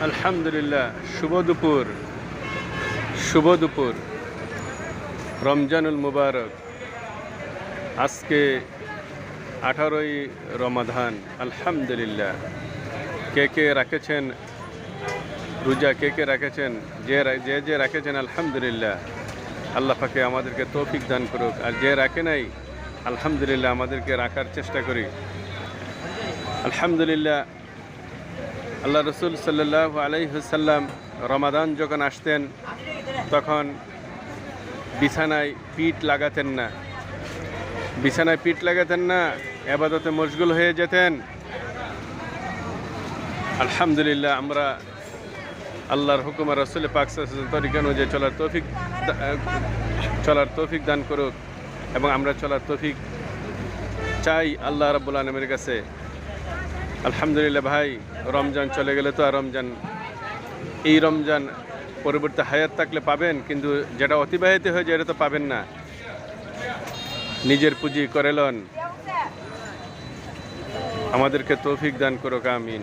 আলহামদুলিল্লাহ, শুভ দুপুর রমজানুল মুবারক। আজকে 18ই রমাদান। আলহামদুলিল্লাহ, কে রাখেছেন রোজা, কে রাখেছেন, যে রাখেছেন আলহামদুলিল্লাহ, আল্লাহ পাকে আমাদেরকে তৌফিক দান করুক। আর যে রাখে নাই আলহামদুলিল্লাহ, আমাদেরকে রাখার চেষ্টা করি। আলহামদুলিল্লাহ, আল্লাহ রসুল সাল্লাল্লাহু আলাইহি ওয়াসাল্লাম রমাদান যখন আসতেন তখন বিছানায় পিঠ লাগাতেন না, ইবাদতে মশগুল হয়ে যেতেন। আলহামদুলিল্লাহ, আমরা আল্লাহর হুকুম আর রাসূল পাক সাল্লাল্লাহু আলাইহি ওয়াসাল্লাম তরিকা অনুযায়ী চলার তৌফিক দান করুক, এবং আমরা চলার তৌফিক চাই আল্লাহ রাব্বুল আলামিনের কাছে। আলহামদুলিল্লাহ ভাই, রমজান চলে গেলে তো আর এই রমজান পরবর্তী হায়াত থাকলে পাবেন, কিন্তু যেটা অতিবাহিত হয়ে যায় এটা তো পাবেন না। নিজের পুঁজি করে লন, আমাদেরকে তৌফিক দান করুক, আমিন।